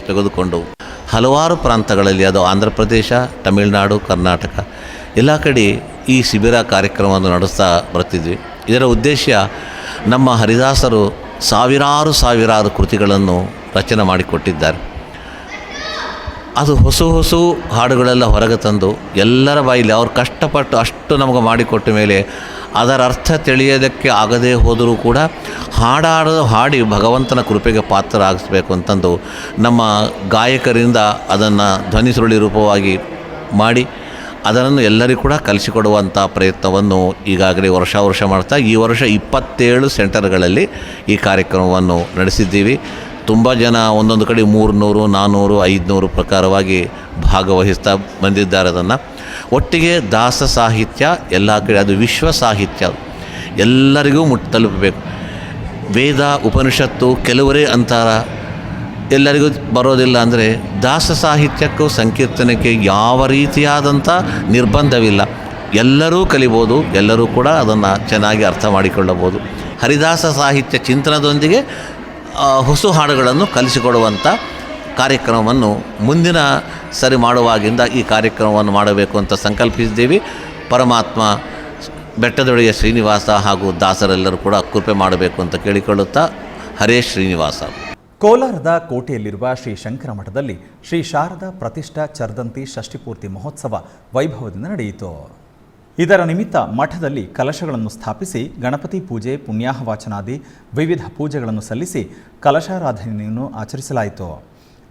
ತೆಗೆದುಕೊಂಡು ಹಲವಾರು ಪ್ರಾಂತಗಳಲ್ಲಿ, ಅದು ಆಂಧ್ರ ಪ್ರದೇಶ, ತಮಿಳುನಾಡು, ಕರ್ನಾಟಕ ಎಲ್ಲ ಕಡೆ ಈ ಶಿಬಿರ ಕಾರ್ಯಕ್ರಮವನ್ನು ನಡೆಸ್ತಾ ಬರ್ತಿದ್ವಿ. ಇದರ ಉದ್ದೇಶ ನಮ್ಮ ಹರಿದಾಸರು ಸಾವಿರಾರು ಕೃತಿಗಳನ್ನು ರಚನೆ ಮಾಡಿಕೊಟ್ಟಿದ್ದಾರೆ. ಅದು ಹೊಸ ಹಾಡುಗಳೆಲ್ಲ ಹೊರಗೆ ತಂದು ಎಲ್ಲರ ಬಾಯಲ್ಲಿ ಅವ್ರು ಕಷ್ಟಪಟ್ಟು ಅಷ್ಟು ನಮಗೆ ಮಾಡಿಕೊಟ್ಟ ಮೇಲೆ ಅದರ ಅರ್ಥ ತಿಳಿಯೋದಕ್ಕೆ ಆಗದೇ ಹೋದರೂ ಕೂಡ ಹಾಡಿ ಭಗವಂತನ ಕೃಪೆಗೆ ಪಾತ್ರರಾಗಿಸ್ಬೇಕು ಅಂತಂದು ನಮ್ಮ ಗಾಯಕರಿಂದ ಅದನ್ನು ಧ್ವನಿ ಸುರುಳಿ ರೂಪವಾಗಿ ಮಾಡಿ ಅದನ್ನು ಎಲ್ಲರಿಗೂ ಕೂಡ ಕಲಿಸಿಕೊಡುವಂಥ ಪ್ರಯತ್ನವನ್ನು ಈಗಾಗಲೇ ವರ್ಷ ಮಾಡ್ತಾ ಈ ವರ್ಷ 27 ಸೆಂಟರ್ಗಳಲ್ಲಿ ಈ ಕಾರ್ಯಕ್ರಮವನ್ನು ನಡೆಸಿದ್ದೀವಿ. ತುಂಬ ಜನ ಒಂದೊಂದು ಕಡೆ 300, 400, 500 ಪ್ರಕಾರವಾಗಿ ಭಾಗವಹಿಸ್ತಾ ಬಂದಿದ್ದಾರೆ. ಅದನ್ನು ಒಟ್ಟಿಗೆ ದಾಸ ಸಾಹಿತ್ಯ ಎಲ್ಲ ಕಡೆ ಅದು ವಿಶ್ವ ಸಾಹಿತ್ಯ ಎಲ್ಲರಿಗೂ ತಲುಪಬೇಕು. ವೇದ ಉಪನಿಷತ್ತು ಕೆಲವರೇ ಅಂತಾರ, ಎಲ್ಲರಿಗೂ ಬರೋದಿಲ್ಲ. ಅಂದರೆ ದಾಸ ಸಾಹಿತ್ಯಕ್ಕೂ ಸಂಕೀರ್ತನಕ್ಕೆ ಯಾವ ರೀತಿಯಾದಂಥ ನಿರ್ಬಂಧವಿಲ್ಲ. ಎಲ್ಲರೂ ಕಲಿಬೋದು, ಎಲ್ಲರೂ ಕೂಡ ಅದನ್ನು ಚೆನ್ನಾಗಿ ಅರ್ಥ ಮಾಡಿಕೊಳ್ಳಬಹುದು. ಹರಿದಾಸ ಸಾಹಿತ್ಯ ಚಿಂತನದೊಂದಿಗೆ ಹೊಸ ಹಾಡುಗಳನ್ನು ಕಲಿಸಿಕೊಡುವಂಥ ಕಾರ್ಯಕ್ರಮವನ್ನು ಮುಂದಿನ ಸರಿ ಮಾಡುವಾಗಿಂದ ಈ ಕಾರ್ಯಕ್ರಮವನ್ನು ಮಾಡಬೇಕು ಅಂತ ಸಂಕಲ್ಪಿಸಿದ್ದೀವಿ. ಪರಮಾತ್ಮ ಬೆಟ್ಟದೊಡೆಯ ಶ್ರೀನಿವಾಸ ಹಾಗೂ ದಾಸರೆಲ್ಲರೂ ಕೂಡ ಕೃಪೆ ಮಾಡಬೇಕು ಅಂತ ಕೇಳಿಕೊಳ್ಳುತ್ತಾ ಹರೇ ಶ್ರೀನಿವಾಸ. ಕೋಲಾರದ ಕೋಟೆಯಲ್ಲಿರುವ ಶ್ರೀ ಶಂಕರ ಮಠದಲ್ಲಿ ಶ್ರೀ ಶಾರದಾ ಪ್ರತಿಷ್ಠಾ ಚರ್ದಂತಿ ಷಷ್ಠಿಪೂರ್ತಿ ಮಹೋತ್ಸವ ವೈಭವದಿಂದ ನಡೆಯಿತು. ಇದರ ನಿಮಿತ್ತ ಮಠದಲ್ಲಿ ಕಲಶಗಳನ್ನು ಸ್ಥಾಪಿಸಿ ಗಣಪತಿ ಪೂಜೆ, ಪುಣ್ಯಾಹವಾಚನಾದಿ ವಿವಿಧ ಪೂಜೆಗಳನ್ನು ಸಲ್ಲಿಸಿ ಕಲಶಾರಾಧನೆಯನ್ನು ಆಚರಿಸಲಾಯಿತು.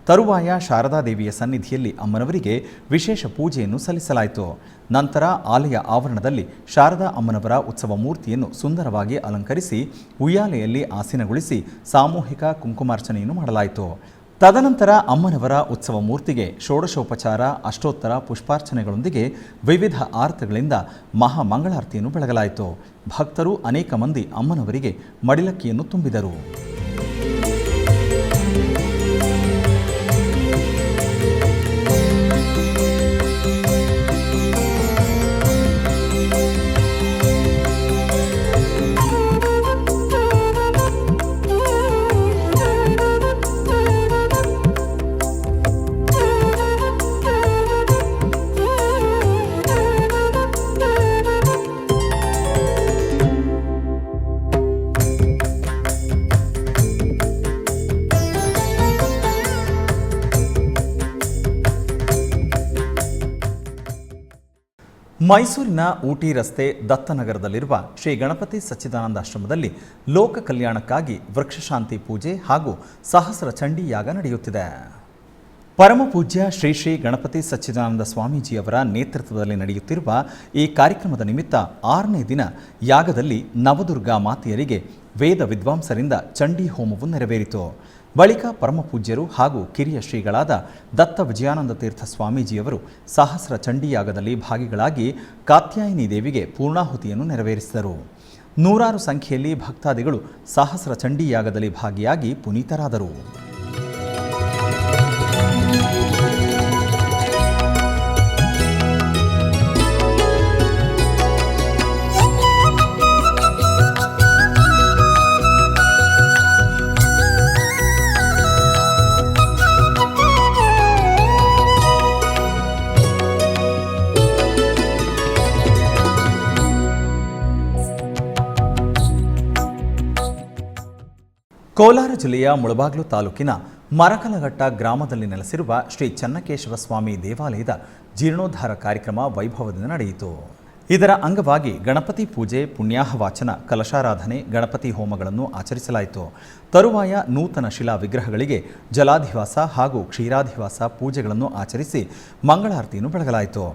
ತರುವಾಯ ಶಾರದಾದೇವಿಯ ಸನ್ನಿಧಿಯಲ್ಲಿ ಅಮ್ಮನವರಿಗೆ ವಿಶೇಷ ಪೂಜೆಯನ್ನು ಸಲ್ಲಿಸಲಾಯಿತು. ನಂತರ ಆಲಯ ಆವರಣದಲ್ಲಿ ಶಾರದಾ ಅಮ್ಮನವರ ಉತ್ಸವ ಮೂರ್ತಿಯನ್ನು ಸುಂದರವಾಗಿ ಅಲಂಕರಿಸಿ ಉಯ್ಯಾಲೆಯಲ್ಲಿ ಆಸೀನಗೊಳಿಸಿ ಸಾಮೂಹಿಕ ಕುಂಕುಮಾರ್ಚನೆಯನ್ನು ಮಾಡಲಾಯಿತು. ತದನಂತರ ಅಮ್ಮನವರ ಉತ್ಸವ ಮೂರ್ತಿಗೆ ಷೋಡಶೋಪಚಾರ, ಅಷ್ಟೋತ್ತರ ಪುಷ್ಪಾರ್ಚನೆಗಳೊಂದಿಗೆ ವಿವಿಧ ಆರತಿಗಳಿಂದ ಮಹಾಮಂಗಳಾರತಿಯನ್ನು ಬೆಳಗಲಾಯಿತು. ಭಕ್ತರು ಅನೇಕ ಮಂದಿ ಅಮ್ಮನವರಿಗೆ ಮಡಿಲಕ್ಕಿಯನ್ನು ತುಂಬಿದರು. ಮೈಸೂರಿನ ಊಟಿ ರಸ್ತೆ ದತ್ತನಗರದಲ್ಲಿರುವ ಶ್ರೀ ಗಣಪತಿ ಸಚ್ಚಿದಾನಂದಾಶ್ರಮದಲ್ಲಿ ಲೋಕ ಕಲ್ಯಾಣಕ್ಕಾಗಿ ವೃಕ್ಷಶಾಂತಿ ಪೂಜೆ ಹಾಗೂ ಸಹಸ್ರ ಚಂಡಿ ಯಾಗ ನಡೆಯುತ್ತಿದೆ. ಪರಮಪೂಜ್ಯ ಶ್ರೀ ಶ್ರೀ ಗಣಪತಿ ಸಚ್ಚಿದಾನಂದ ಸ್ವಾಮೀಜಿಯವರ ನೇತೃತ್ವದಲ್ಲಿ ನಡೆಯುತ್ತಿರುವ ಈ ಕಾರ್ಯಕ್ರಮದ ನಿಮಿತ್ತ 6ನೇ ದಿನ ಯಾಗದಲ್ಲಿ ನವದುರ್ಗಾ ಮಾತೆಯರಿಗೆ ವೇದ ವಿದ್ವಾಂಸರಿಂದ ಚಂಡಿ ಹೋಮವು ನೆರವೇರಿತು. ಬಳಿಕ ಪರಮಪೂಜ್ಯರು ಹಾಗೂ ಕಿರಿಯ ಶ್ರೀಗಳಾದ ದತ್ತ ವಿಜಯಾನಂದ ತೀರ್ಥ ಸ್ವಾಮೀಜಿಯವರು ಸಹಸ್ರ ಚಂಡಿಯಾಗದಲ್ಲಿ ಭಾಗಿಗಳಾಗಿ ಕಾತ್ಯಾಯಿನಿ ದೇವಿಗೆ ಪೂರ್ಣಾಹುತಿಯನ್ನು ನೆರವೇರಿಸಿದರು. ನೂರಾರು ಸಂಖ್ಯೆಯಲ್ಲಿ ಭಕ್ತಾದಿಗಳು ಸಹಸ್ರ ಚಂಡಿಯಾಗದಲ್ಲಿ ಭಾಗಿಯಾಗಿ ಪುನೀತರಾದರು. ಕೋಲಾರ ಜಿಲ್ಲೆಯ ಮುಳಬಾಗಿಲು ತಾಲೂಕಿನ ಮರಕಲಘಟ್ಟ ಗ್ರಾಮದಲ್ಲಿ ನೆಲೆಸಿರುವ ಶ್ರೀ ಚನ್ನಕೇಶವ ಸ್ವಾಮಿ ದೇವಾಲಯದ ಜೀರ್ಣೋದ್ಧಾರ ಕಾರ್ಯಕ್ರಮ ವೈಭವದಿಂದ ನಡೆಯಿತು. ಇದರ ಅಂಗವಾಗಿ ಗಣಪತಿ ಪೂಜೆ, ಪುಣ್ಯಾಹವಾಚನ, ಕಲಶಾರಾಧನೆ, ಗಣಪತಿ ಹೋಮಗಳನ್ನು ಆಚರಿಸಲಾಯಿತು. ತರುವಾಯ ನೂತನ ಶಿಲಾ ವಿಗ್ರಹಗಳಿಗೆ ಜಲಾಧಿವಾಸ ಹಾಗೂ ಕ್ಷೀರಾಧಿವಾಸ ಪೂಜೆಗಳನ್ನು ಆಚರಿಸಿ ಮಂಗಳಾರತಿಯನ್ನು ಬೆಳಗಲಾಯಿತು.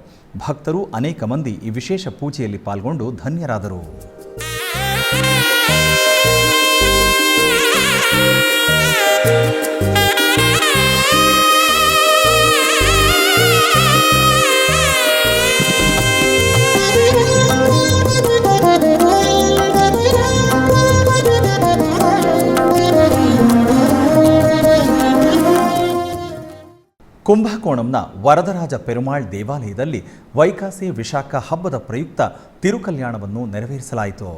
ಭಕ್ತರು ಅನೇಕ ಮಂದಿ ಈ ವಿಶೇಷ ಪೂಜೆಯಲ್ಲಿ ಪಾಲ್ಗೊಂಡು ಧನ್ಯರಾದರು. ಕುಂಭಕೋಣಂನ ವರದರಾಜ ಪೆರುಮಾಳ್ ದೇವಾಲಯದಲ್ಲಿ ವೈಕಾಸಿ ವಿಶಾಖ ಹಬ್ಬದ ಪ್ರಯುಕ್ತ ತಿರುಕಲ್ಯಾಣವನ್ನು ನೆರವೇರಿಸಲಾಯಿತು.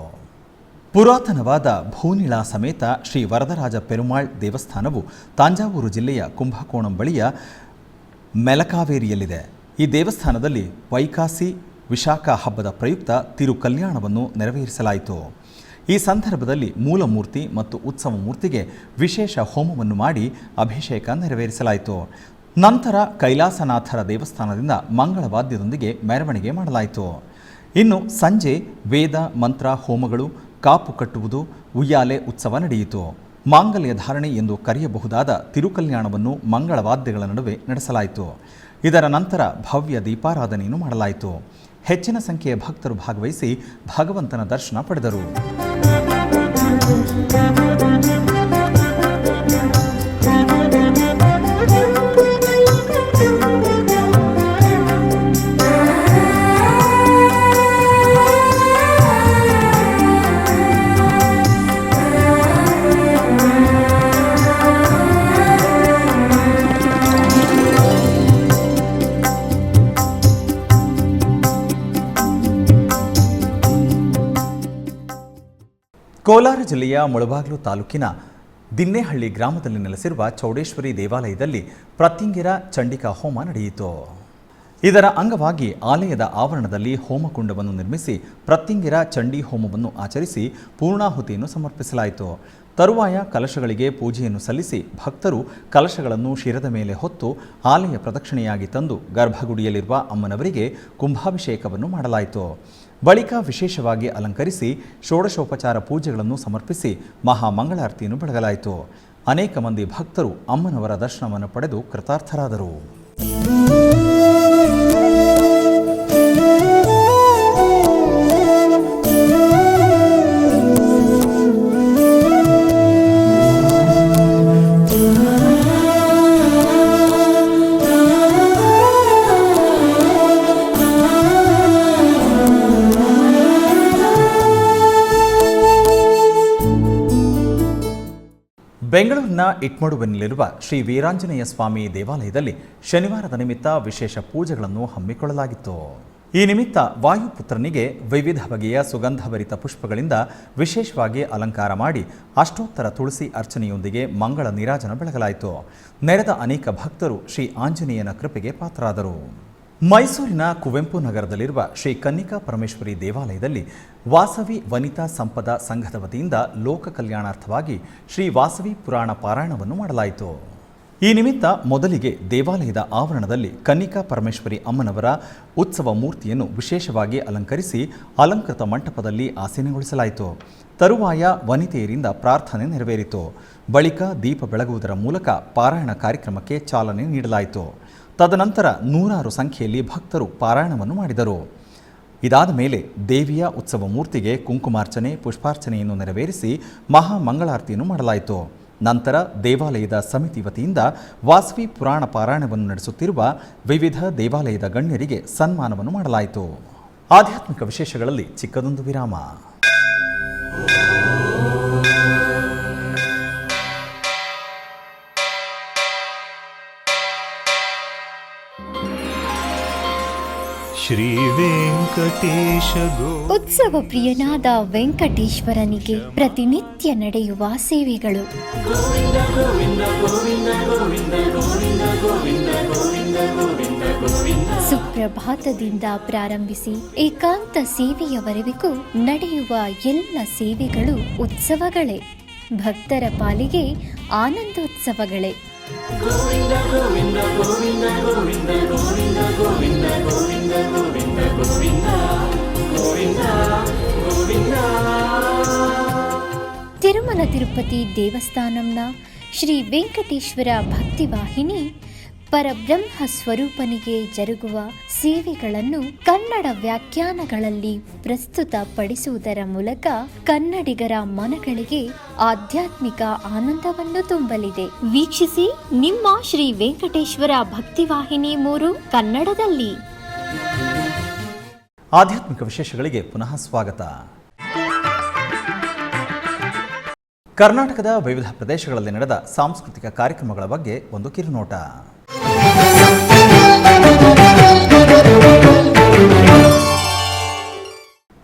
ಪುರಾತನವಾದ ಭೂನಿಳ ಸಮೇತ ಶ್ರೀ ವರದರಾಜ ಪೆರುಮಾಳ್ ದೇವಸ್ಥಾನವು ತಾಂಜಾವೂರು ಜಿಲ್ಲೆಯ ಕುಂಭಕೋಣಂ ಬಳಿಯ ಮೆಲಕಾವೇರಿಯಲ್ಲಿದೆ. ಈ ದೇವಸ್ಥಾನದಲ್ಲಿ ವೈಕಾಸಿ ವಿಶಾಖ ಹಬ್ಬದ ಪ್ರಯುಕ್ತ ತಿರುಕಲ್ಯಾಣವನ್ನು ನೆರವೇರಿಸಲಾಯಿತು. ಈ ಸಂದರ್ಭದಲ್ಲಿ ಮೂಲಮೂರ್ತಿ ಮತ್ತು ಉತ್ಸವ ಮೂರ್ತಿಗೆ ವಿಶೇಷ ಹೋಮವನ್ನು ಮಾಡಿ ಅಭಿಷೇಕ ನೆರವೇರಿಸಲಾಯಿತು. ನಂತರ ಕೈಲಾಸನಾಥರ ದೇವಸ್ಥಾನದಿಂದ ಮಂಗಳವಾದ್ಯದೊಂದಿಗೆ ಮೆರವಣಿಗೆ ಮಾಡಲಾಯಿತು. ಇನ್ನು ಸಂಜೆ ವೇದ ಮಂತ್ರ ಹೋಮಗಳು, ಕಾಪು ಕಟ್ಟುವುದು, ಉಯ್ಯಾಲೆ ಉತ್ಸವ ನಡೆಯಿತು. ಮಾಂಗಲ್ಯ ಧಾರಣೆ ಎಂದು ಕರೆಯಬಹುದಾದ ತಿರುಕಲ್ಯಾಣವನ್ನು ಮಂಗಳವಾದ್ಯಗಳ ನಡುವೆ ನಡೆಸಲಾಯಿತು. ಇದರ ನಂತರ ಭವ್ಯ ದೀಪಾರಾಧನೆಯನ್ನು ಮಾಡಲಾಯಿತು. ಹೆಚ್ಚಿನ ಸಂಖ್ಯೆಯ ಭಕ್ತರು ಭಾಗವಹಿಸಿ ಭಗವಂತನ ದರ್ಶನ ಪಡೆದರು. ಕೋಲಾರ ಜಿಲ್ಲೆಯ ಮುಳಬಾಗಿಲು ತಾಲೂಕಿನ ದಿನ್ನೇಹಳ್ಳಿ ಗ್ರಾಮದಲ್ಲಿ ನೆಲೆಸಿರುವ ಚೌಡೇಶ್ವರಿ ದೇವಾಲಯದಲ್ಲಿ ಪ್ರತ್ಯಂಗಿರ ಚಂಡಿಕಾ ಹೋಮ ನಡೆಯಿತು. ಇದರ ಅಂಗವಾಗಿ ಆಲಯದ ಆವರಣದಲ್ಲಿ ಹೋಮಕುಂಡವನ್ನು ನಿರ್ಮಿಸಿ ಪ್ರತ್ಯಂಗಿರ ಚಂಡಿ ಹೋಮವನ್ನು ಆಚರಿಸಿ ಪೂರ್ಣಾಹುತಿಯನ್ನು ಸಮರ್ಪಿಸಲಾಯಿತು. ತರುವಾಯ ಕಲಶಗಳಿಗೆ ಪೂಜೆಯನ್ನು ಸಲ್ಲಿಸಿ ಭಕ್ತರು ಕಲಶಗಳನ್ನು ಶಿರದ ಮೇಲೆ ಹೊತ್ತು ಆಲಯ ಪ್ರದಕ್ಷಿಣೆಯಾಗಿ ತಂದು ಗರ್ಭಗುಡಿಯಲ್ಲಿರುವ ಅಮ್ಮನವರಿಗೆ ಕುಂಭಾಭಿಷೇಕವನ್ನು ಮಾಡಲಾಯಿತು. ಬಳಿಕ ವಿಶೇಷವಾಗಿ ಅಲಂಕರಿಸಿ ಷೋಡಶೋಪಚಾರ ಪೂಜೆಗಳನ್ನು ಸಮರ್ಪಿಸಿ ಮಹಾಮಂಗಳಾರತಿಯನ್ನು ಬೆಳಗಲಾಯಿತು. ಅನೇಕ ಮಂದಿ ಭಕ್ತರು ಅಮ್ಮನವರ ದರ್ಶನವನ್ನು ಪಡೆದು ಕೃತಾರ್ಥರಾದರು. ಬೆಂಗಳೂರಿನ ಇಟ್ಮಡುವಿನಲ್ಲಿರುವ ಶ್ರೀ ವೀರಾಂಜನೇಯ ಸ್ವಾಮಿ ದೇವಾಲಯದಲ್ಲಿ ಶನಿವಾರದ ನಿಮಿತ್ತ ವಿಶೇಷ ಪೂಜೆಗಳನ್ನು ಹಮ್ಮಿಕೊಳ್ಳಲಾಗಿತ್ತು. ಈ ನಿಮಿತ್ತ ವಾಯುಪುತ್ರನಿಗೆ ವಿವಿಧ ಬಗೆಯ ಸುಗಂಧಭರಿತ ಪುಷ್ಪಗಳಿಂದ ವಿಶೇಷವಾಗಿ ಅಲಂಕಾರ ಮಾಡಿ ಅಷ್ಟೋತ್ತರ ತುಳಸಿ ಅರ್ಚನೆಯೊಂದಿಗೆ ಮಂಗಳ ನೀರಾಜನ ಬೆಳಗಲಾಯಿತು. ನೆರೆದ ಅನೇಕ ಭಕ್ತರು ಶ್ರೀ ಆಂಜನೇಯನ ಕೃಪೆಗೆ ಪಾತ್ರರಾದರು. ಮೈಸೂರಿನ ಕುವೆಂಪು ನಗರದಲ್ಲಿರುವ ಶ್ರೀ ಕನ್ನಿಕಾ ಪರಮೇಶ್ವರಿ ದೇವಾಲಯದಲ್ಲಿ ವಾಸವಿ ವನಿತಾ ಸಂಪದ ಸಂಘದ ವತಿಯಿಂದ ಲೋಕ ಕಲ್ಯಾಣಾರ್ಥವಾಗಿ ಶ್ರೀ ವಾಸವಿ ಪುರಾಣ ಪಾರಾಯಣವನ್ನು ಮಾಡಲಾಯಿತು. ಈ ನಿಮಿತ್ತ ಮೊದಲಿಗೆ ದೇವಾಲಯದ ಆವರಣದಲ್ಲಿ ಕನ್ನಿಕಾ ಪರಮೇಶ್ವರಿ ಅಮ್ಮನವರ ಉತ್ಸವ ಮೂರ್ತಿಯನ್ನು ವಿಶೇಷವಾಗಿ ಅಲಂಕರಿಸಿ ಅಲಂಕೃತ ಮಂಟಪದಲ್ಲಿ ಆಸೀನಗೊಳಿಸಲಾಯಿತು. ತರುವಾಯ ವನಿತೆಯರಿಂದ ಪ್ರಾರ್ಥನೆ ನೆರವೇರಿತು. ಬಳಿಕ ದೀಪ ಬೆಳಗುವುದರ ಮೂಲಕ ಪಾರಾಯಣ ಕಾರ್ಯಕ್ರಮಕ್ಕೆ ಚಾಲನೆ ನೀಡಲಾಯಿತು. ತದನಂತರ ನೂರಾರು ಸಂಖ್ಯೆಯಲ್ಲಿ ಭಕ್ತರು ಪಾರಾಯಣವನ್ನು ಮಾಡಿದರು. ಇದಾದ ಮೇಲೆ ದೇವಿಯ ಉತ್ಸವ ಮೂರ್ತಿಗೆ ಕುಂಕುಮಾರ್ಚನೆ, ಪುಷ್ಪಾರ್ಚನೆಯನ್ನು ನೆರವೇರಿಸಿ ಮಹಾಮಂಗಳಾರತಿಯನ್ನು ಮಾಡಲಾಯಿತು. ನಂತರ ದೇವಾಲಯದ ಸಮಿತಿ ವತಿಯಿಂದ ವಾಸವಿ ಪುರಾಣ ಪಾರಾಯಣವನ್ನು ನಡೆಸುತ್ತಿರುವ ವಿವಿಧ ದೇವಾಲಯದ ಗಣ್ಯರಿಗೆ ಸನ್ಮಾನವನ್ನು ಮಾಡಲಾಯಿತು. ಆಧ್ಯಾತ್ಮಿಕ ವಿಶೇಷಗಳಲ್ಲಿ ಚಿಕ್ಕದೊಂದು ವಿರಾಮ. ಶ್ರೀ ವೆಂಕಟೇಶ ಉತ್ಸವ ಪ್ರಿಯನಾದ ವೆಂಕಟೇಶ್ವರನಿಗೆ ಪ್ರತಿನಿತ್ಯ ನಡೆಯುವ ಸೇವೆಗಳು. ಸುಪ್ರಭಾತದಿಂದ ಪ್ರಾರಂಭಿಸಿ ಏಕಾಂತ ಸೇವೆಯವರೆಗೂ ನಡೆಯುವ ಎಲ್ಲ ಸೇವೆಗಳು ಉತ್ಸವಗಳೇ. ಭಕ್ತರ ಪಾಲಿಗೆ ಆನಂದೋತ್ಸವಗಳೇ. ತಿರುಮಲ ತಿರುಪತಿ ದೇವಸ್ಥಾನಂನ ಶ್ರೀ ವೆಂಕಟೇಶ್ವರ ಭಕ್ತಿವಾಹಿನಿ ಪರಬ್ರಹ್ಮ ಸ್ವರೂಪನಿಗೆ ಜರುಗುವ ಸೇವೆಗಳನ್ನು ಕನ್ನಡ ವ್ಯಾಖ್ಯಾನಗಳಲ್ಲಿ ಪ್ರಸ್ತುತಪಡಿಸುವುದರ ಮೂಲಕ ಕನ್ನಡಿಗರ ಮನಗಳಿಗೆ ಆಧ್ಯಾತ್ಮಿಕ ಆನಂದವನ್ನು ತುಂಬಲಿದೆ. ವೀಕ್ಷಿಸಿ ನಿಮ್ಮ ಶ್ರೀ ವೆಂಕಟೇಶ್ವರ ಭಕ್ತಿವಾಹಿನಿ 3 ಕನ್ನಡದಲ್ಲಿ. ಆಧ್ಯಾತ್ಮಿಕ ವಿಶೇಷಗಳಿಗೆ ಪುನಃ ಸ್ವಾಗತ. ಕರ್ನಾಟಕದ ವಿವಿಧ ಪ್ರದೇಶಗಳಲ್ಲಿ ನಡೆದ ಸಾಂಸ್ಕೃತಿಕ ಕಾರ್ಯಕ್ರಮಗಳ ಬಗ್ಗೆ ಒಂದು ಕಿರುನೋಟ.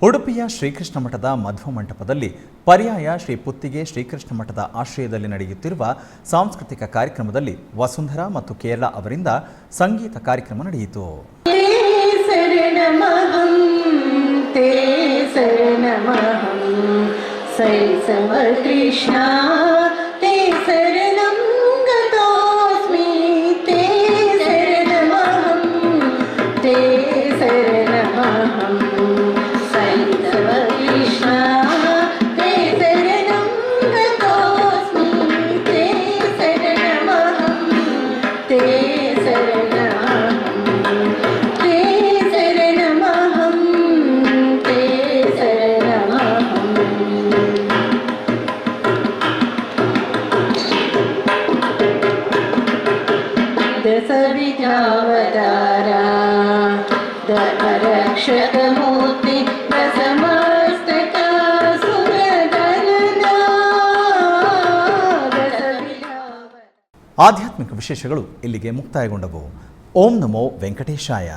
ಉಡುಪಿಯ ಶ್ರೀಕೃಷ್ಣ ಮಠದ ಮಧ್ವ ಮಂಟಪದಲ್ಲಿ ಪರ್ಯಾಯ ಶ್ರೀ ಪುತ್ತಿಗೆ ಶ್ರೀಕೃಷ್ಣ ಮಠದ ಆಶ್ರಯದಲ್ಲಿ ನಡೆಯುತ್ತಿರುವ ಸಾಂಸ್ಕೃತಿಕ ಕಾರ್ಯಕ್ರಮದಲ್ಲಿ ವಸುಂಧರಾ ಮತ್ತು ಕೇರಳ ಅವರಿಂದ ಸಂಗೀತ ಕಾರ್ಯಕ್ರಮ ನಡೆಯಿತು. शरणमहं ते शरणमहं शैशव कृष्णा ते शरणं गतोऽस्मि ते शरणमहं ते शरणमहं शैशव कृष्णा ते शरणं गतोऽस्मि ते शरणमहं ते शरणमहं ते शरणमहं ते शरणमहम् दशविधावतारा दशरक्षकमूर्ति दशमस्तकासुरदलना ಆಧ್ಯಾತ್ಮಿಕ ವಿಶೇಷಗಳು ಇಲ್ಲಿಗೆ ಮುಕ್ತಾಯಗೊಂಡವು. ಓಂ ನಮೋ ವೆಂಕಟೇಶಾಯ.